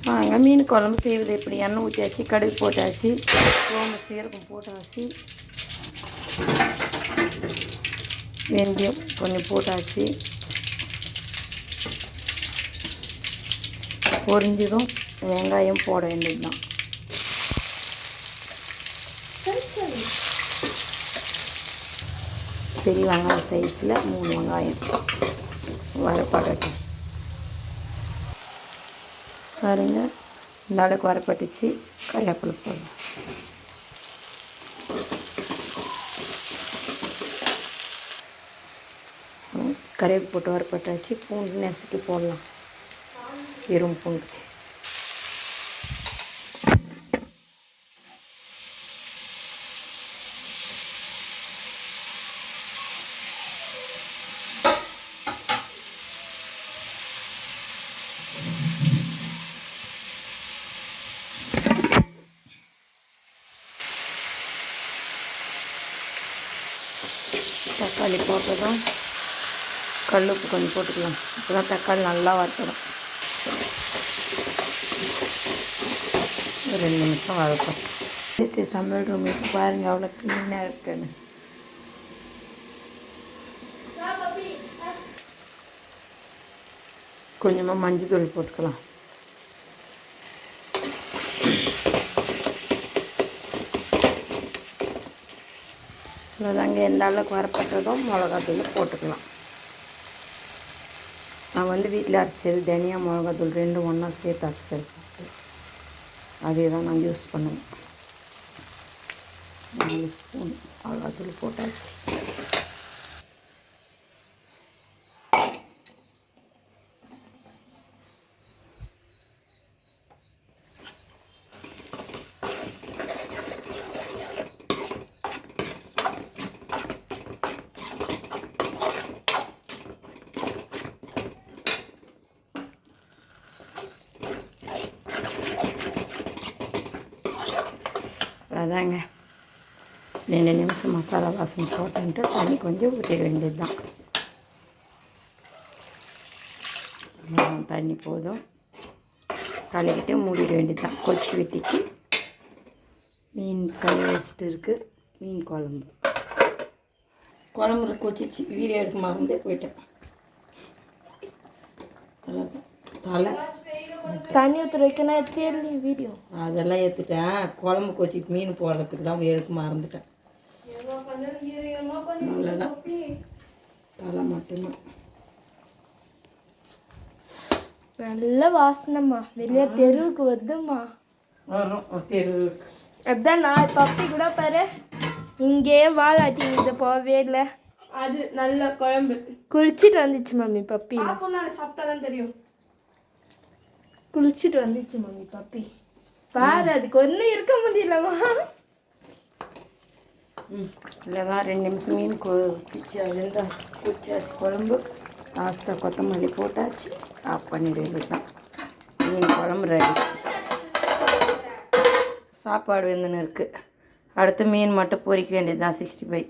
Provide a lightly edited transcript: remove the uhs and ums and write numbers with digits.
வாங்க மீன் குழம்பு செய்வது எப்படி. எண்ணெய் ஊற்றியாச்சு, கடுகு போட்டாச்சு, சோம்பு சீரகம் போட்டாச்சு, வெந்தயம் கொஞ்சம் போட்டாச்சு. பொரிஞ்சதும் வெங்காயம் போட வேண்டியது தான். பெரிய வெங்காயம் சைஸில் 3 வெங்காயம் வரப்படட்டும். பாருங்க, இந்த அளவுக்கு வரப்பட்டுச்சு. கறிவேப்பிலை போடணும். கறிவேப்பிலை போட்டு வரப்பட்டாச்சு. பூண்டு நெசுக்கி போடலாம். வெறும் பூண்டு. தக்காளி போட்டதும் கல் உப்பு கொஞ்சம் போட்டுக்கலாம். அப்போ தான் தக்காளி நல்லா வறுத்தடும். 2 நிமிஷம் வறுத்தோம். சமையல் ரூம் இப்போ பாருங்கள் அவ்வளோ க்ளீனாக இருக்குன்னு. கொஞ்சமாக மஞ்சள் தூள் போட்டுக்கலாம். அதாங்க எந்த அளவுக்கு வரப்பட்டதும் மிளகாத்தூள் போட்டுக்கலாம். நான் வீட்டில் அரைச்சது தனியா மிளகாத்தூள் 2 ஒன்றா சேர்த்து அரைச்சிருக்கேன். அதே தான் நான் யூஸ் பண்ணுவேன். 4 ஸ்பூன் மிளகாத்தூள் போட்டாச்சு. அதாங்க 2 நிமிஷம் மசாலா வாசனை போட்டுன்ட்டு தண்ணி கொஞ்சம் ஊற்றிட வேண்டியது தான். தண்ணி போதும். கலக்கிட்டு மூடிட வேண்டியது தான். கொச்சி வெட்டிக்கு மீன் கழுவி வச்சுட்டு இருக்குது. மீன் குழம்பு கொச்சிச்சு. வீடியோ எடுக்க மறந்தே போயிட்டேன். தலை தண்ணி ஊற்ற வைக்கணும். எடுத்து வீடியோ அதெல்லாம் ஏற்றுட்டேன். குழம்பு கொச்சி மீன் போடுறதுக்கு தான் எடுக்க மறந்துட்டேன். அவ்வளோதான், தலை மட்டும்தான். நல்ல வாசனைம்மா. வெளியே தெருவுக்கு வருதும்மா. வரும் தெரு. அப்படிதான் நான் பப்பி கூட பாரு இங்கே வாழாட்டி இங்கே போகவே இல்லை. அது நல்ல குழம்பு. குளிச்சுட்டு வந்துச்சு மம்மி பப்பி. சாப்பிட்டா தான் தெரியும். குளிச்சுட்டு வந்துச்சு மம்மி பப்பி. பாரு அதுக்கு ஒன்றும் இருக்க முடியலம்மா. இல்லைதான் 2 நிமிஷம் மீன் குச்சாச்சு. குழம்பு லாஸ்ட்டாக கொத்தமல்லி போட்டாச்சு. ஆஃப் பண்ணிடுறது தான். மீன் குழம்பு ரெடி. சாப்பாடு வெந்துன்னு இருக்குது. அடுத்து மீன் மட்டும் பொரிக்க வேண்டியது தான். 65.